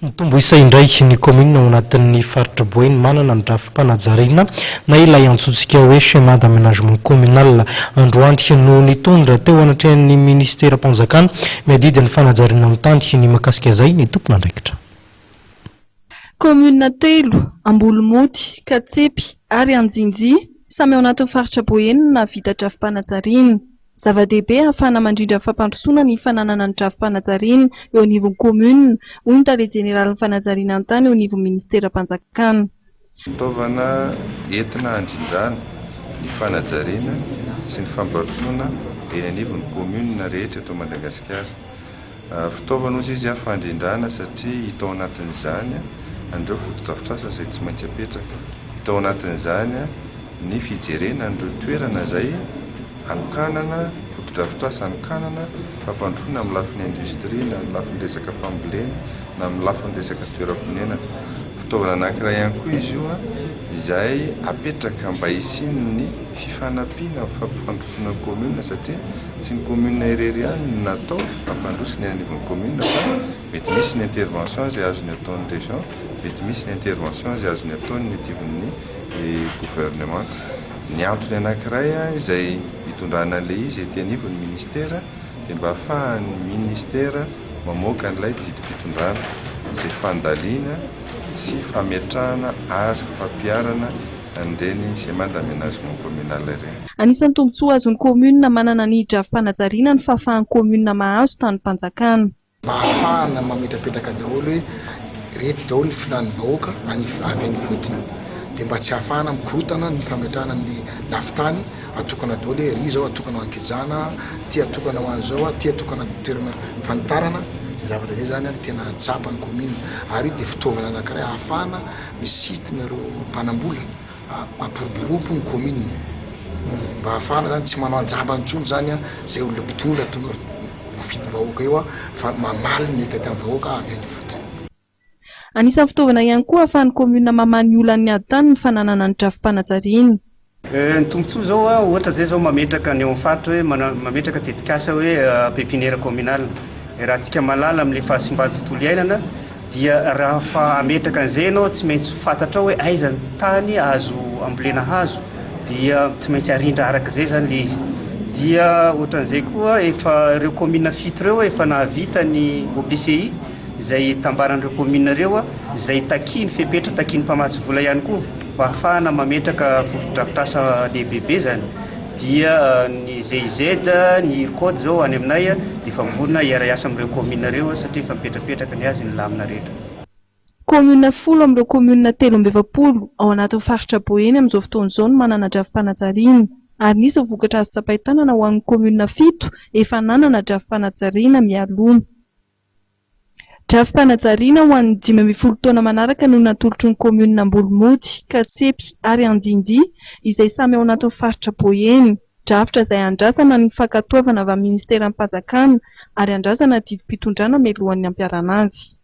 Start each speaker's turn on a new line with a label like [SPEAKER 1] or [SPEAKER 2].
[SPEAKER 1] Mitombo isa indraiky ny commune ao anatin'ny faritra Boeny manana ny drafi-panajariana na ilay antsointsika hoe schéma d'aménagement communal. Androany no nitondra teo anatrehan'ny ministera-panjakana miadidy ny fanajariana mitandry ny mahakasika izay ny tompon'andraikitra.
[SPEAKER 2] Commune telo Ambolomody, Katsepy ary Anjinji samy ao anatin'ny faritra Boeny na vita drafi-panajariana. Zava-dehibe ahafahana mandrindra fampandrosoana ny fananana ny drafi-panajariana eo anivon'ny commune, hoy ny tale jeneraly ny fanajariana an-tany eo anivon'ny ministera-panjakana.
[SPEAKER 3] Fitaovana entina handrindrana ny fanajariana sy ny fampandrosoana eny anivon'ny commune rehetra eto Madagasikara. Fitaovana ozy izy afandrindrana satria hita ao anatin'izany andreo foto-drafitrasa izay tsy maintsy apetraka. Hita ao anatin'izany ny fijerena andreo toerana izay anokanana foto-drafitrasa anokanana fampandrosoana amin'ny lafiny industrie na amin'ny lafiny resaka fambolena na amin'ny lafiny resaka toeram-ponenana. Fitaovana anankiray ihany koa izy io izay apetraka mba hisiny ny fifanampiana fampandrosoana commune satria tsy ny commune irery ihany no natao fampandrosony anivon'ny commune fa mety misy ny intervention izay azony ataon'ny région, mety misy ny intervention izay azony ataon'ny ativon'ny gouvernement. Ny antony anankiray izay hitondrana an'ilay izy ety anivon'ny ministera dia mba ahafahan'ny ministera mamoaka an'ilay didim-pitondrana izay fandaliana sy fametrahana ary fampiarana an'ireny schéma d'aménagement communal ireny.
[SPEAKER 2] Anisan'ny tombontsoa azon'ny commune manana ny drafi-panajariana ny fahafahan'ny commune mahazo tany-panjakana.
[SPEAKER 4] Ahafahana mametrapetraka daholo hoe reto daholo ny filan'ny vahoaka avy any fotony. Dia mba tsy ahafahana mikorotana ny fametrahana ny lafitany atokana daholo hoe ry zao atokana ho ankijana, ty atokana ho an'izao, ty atokana toerana fanitarana. Zavatra izay zany tena tsapany commune ary io dia fitaovana anankiray ahafahana misintona ireo mpanambola mampiroborobo ny commune mba ahafahana zany tsy manao anjaba intsony zany izay olona mpitondra tonga fidim-vahoaka eo fa mamaly ny hita tamin'ny vahoaka avy any fotsiny.
[SPEAKER 2] Anisan'ny fitaovana ihany koa ahafahan'ny commune mamany olany ady-tany ny fananana ny drafi-panajariana.
[SPEAKER 5] Ny tombontsoa zao ohatra zay zao mametraka ny eo amin'ny faritra hoe mametraka dedikasa hoe pépinière communale. Raha tsika malala amin'ilay fahasimbany tontolo iainana dia raha fa ametraka an'izay ianao tsy maintsy fantatra hoe aiza ny tany azo ambolena hazo dia tsy maintsy arindra araka izay zany le izy. Dia ohatran'izay koa efa ireo commune fito ireo efa nahavita ny OPCI izay tambaran'ireo commune ireo izay takiny fepetra takiny mpamatsy vola ihany koa mba ahafahana mametraka foto-drafitrasa lehibehibe zany. Dia ny GIZ, ny IRCOD zao any aminay dia efa vonona hiara-iasa amin'ireo commune ireo satria efa mipetrapetraka ny azy ny lamina rehetra.
[SPEAKER 2] Commune 10 amin'ireo commune 13 ao anatin'ny faritra Boeny amin'izao fotoana izao no manana drafi-panajariana ary nisy vokatra azo tsapahin-tanana ho an'ny commune 7 efa nanana drafi-panajariana mialoha. Drafi-panajariana ho an'ny 15 taona manaraka no natolotry ny commune Ambolomody, Katsepy ary Anjinji izay samy ao anatin'ny faritra Boeny. Drafitra izay andrasana ny fankatoavana avy amin'ny ministeran'ny mpanjakana ary andrasana didim-pitondrana mialohan'ny ampiarana azy.